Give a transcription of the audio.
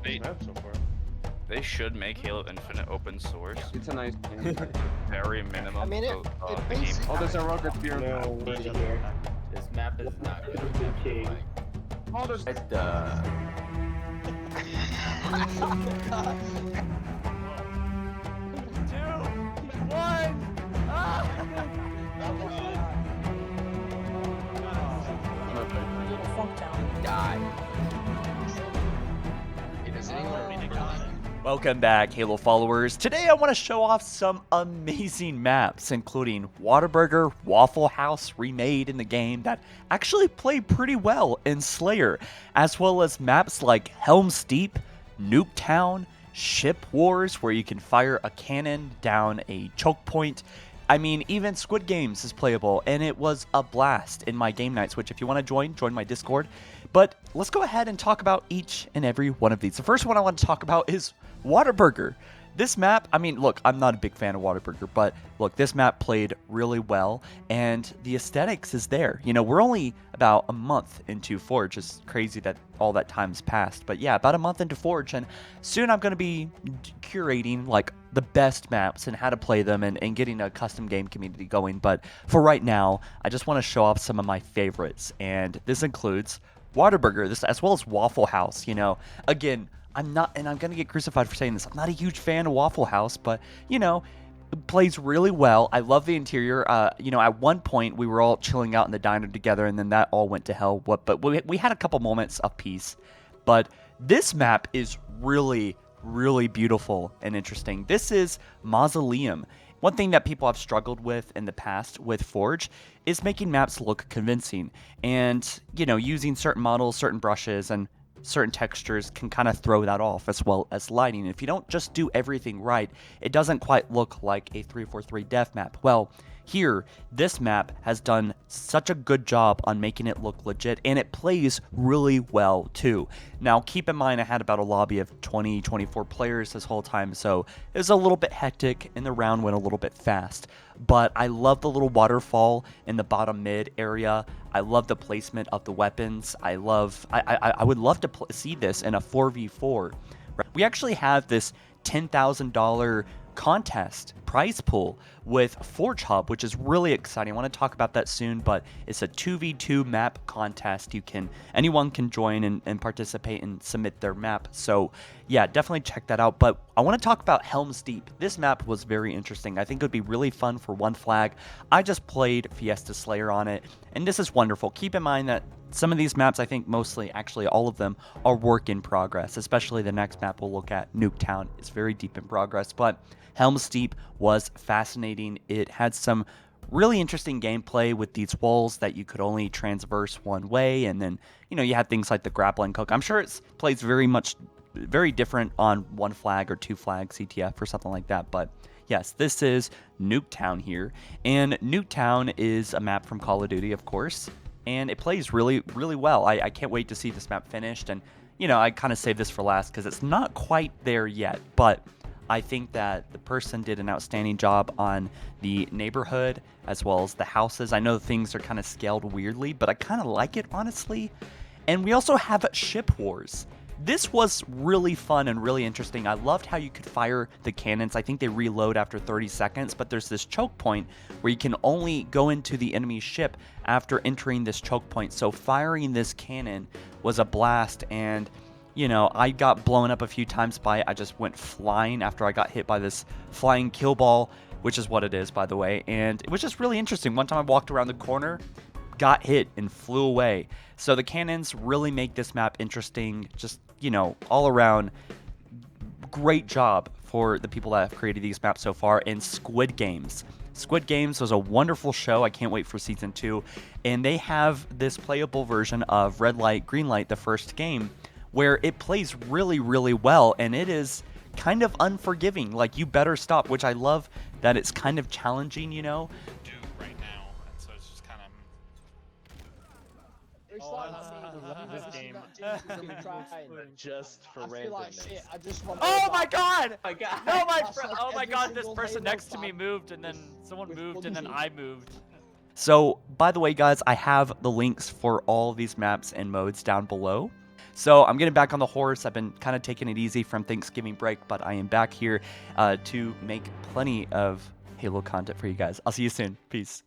this map so far. They should make Halo Infinite open source. It's a nice game. Very minimum. I mean, it the game. basically. Oh, there's a road that's here. No, Need to hear. This map is not good. Oh, there's... Welcome back, Halo followers. Today I want to show off some amazing maps, including Whataburger, Waffle House remade in the game that actually play pretty well in Slayer, as well as maps like Helm Steep, Nuketown, Shipwars, where you can fire a cannon down a choke point. I mean, even Squid Games is playable, and it was a blast in my game nights, which if you want to join my Discord. But let's go ahead and talk about each and every one of these. The first one I want to talk about is Whataburger. This map, I mean, look, I'm not a big fan of Whataburger, but look, this map played really well, and the aesthetics is there. You know, we're only about a month into Forge. It's crazy that all that time's passed, but yeah, about a month into Forge, and soon I'm going to be curating, like, the best maps and how to play them and getting a custom game community going. But for right now, I just want to show off some of my favorites, and this includes Whataburger, this as well as Waffle House. You know, again, I'm not, and I'm gonna get crucified for saying this, I'm not a huge fan of Waffle House, but you know, it plays really well. I love the interior. You know, at one point we were all chilling out in the diner together, and then that all went to hell. But we had a couple moments of peace. But this map is really beautiful and interesting. This is Mausoleum. One thing that people have struggled with in the past with Forge is making maps look convincing, and you know, using certain models, certain brushes, and certain textures can kind of throw that off, as well as lighting. If you don't just do everything right, it doesn't quite look like a 343 dev map. Well, here, this map has done such a good job on making it look legit, and it plays really well too. Now, keep in mind I had about a lobby of 24 players this whole time, so it was a little bit hectic and the round went a little bit fast. But I love the little waterfall in the bottom mid area. I love the placement of the weapons. I would love to see this in a 4v4. We actually have this $10,000 contest prize pool with Forge Hub, which is really exciting. I want to talk about that soon, but it's a 2v2 map contest. Anyone can join and participate and submit their map. So yeah, definitely check that out. But I want to talk about Helm's Deep. This map was very interesting. I think it would be really fun for one flag. I just played Fiesta Slayer on it, and this is wonderful. Keep in mind that some of these maps, I think mostly, actually all of them, are work in progress, especially the next map we'll look at, Nuketown. It's very deep in progress, but Helm's Deep was fascinating. It had some really interesting gameplay with these walls that you could only transverse one way, and then, you know, you had things like the grappling hook. I'm sure it plays very different on one flag or two flag CTF or something like that, but yes, this is Nuketown here, and Nuketown is a map from Call of Duty, of course, and it plays really well. I can't wait to see this map finished, and, you know, I kind of saved this for last because it's not quite there yet, but I think that the person did an outstanding job on the neighborhood as well as the houses. I know things are kind of scaled weirdly, but I kind of like it, honestly. And we also have Shipwars. This was really fun and really interesting. I loved how you could fire the cannons. I think they reload after 30 seconds, but there's this choke point where you can only go into the enemy ship after entering this choke point. So firing this cannon was a blast, and you know, I got blown up a few times by it. I just went flying after I got hit by this flying kill ball, which is what it is, by the way. And it was just really interesting. One time I walked around the corner, got hit, and flew away. So the cannons really make this map interesting. Just, you know, all around, great job for the people that have created these maps so far. And Squid Games. Squid Games was a wonderful show. I can't wait for season 2. And they have this playable version of Red Light, Green Light, the first game, where it plays really well, and it is kind of unforgiving. Like, you better stop, which I love that it's kind of challenging, you know. Do right now, and so it's just kind of. This game just for randomness. Oh my god! Oh my god. No, oh my god, this person next to me moved, and then someone moved, and then I moved. So, by the way, guys, I have the links for all these maps and modes down below. So I'm getting back on the horse. I've been kind of taking it easy from Thanksgiving break, but I am back here to make plenty of Halo content for you guys. I'll see you soon. Peace.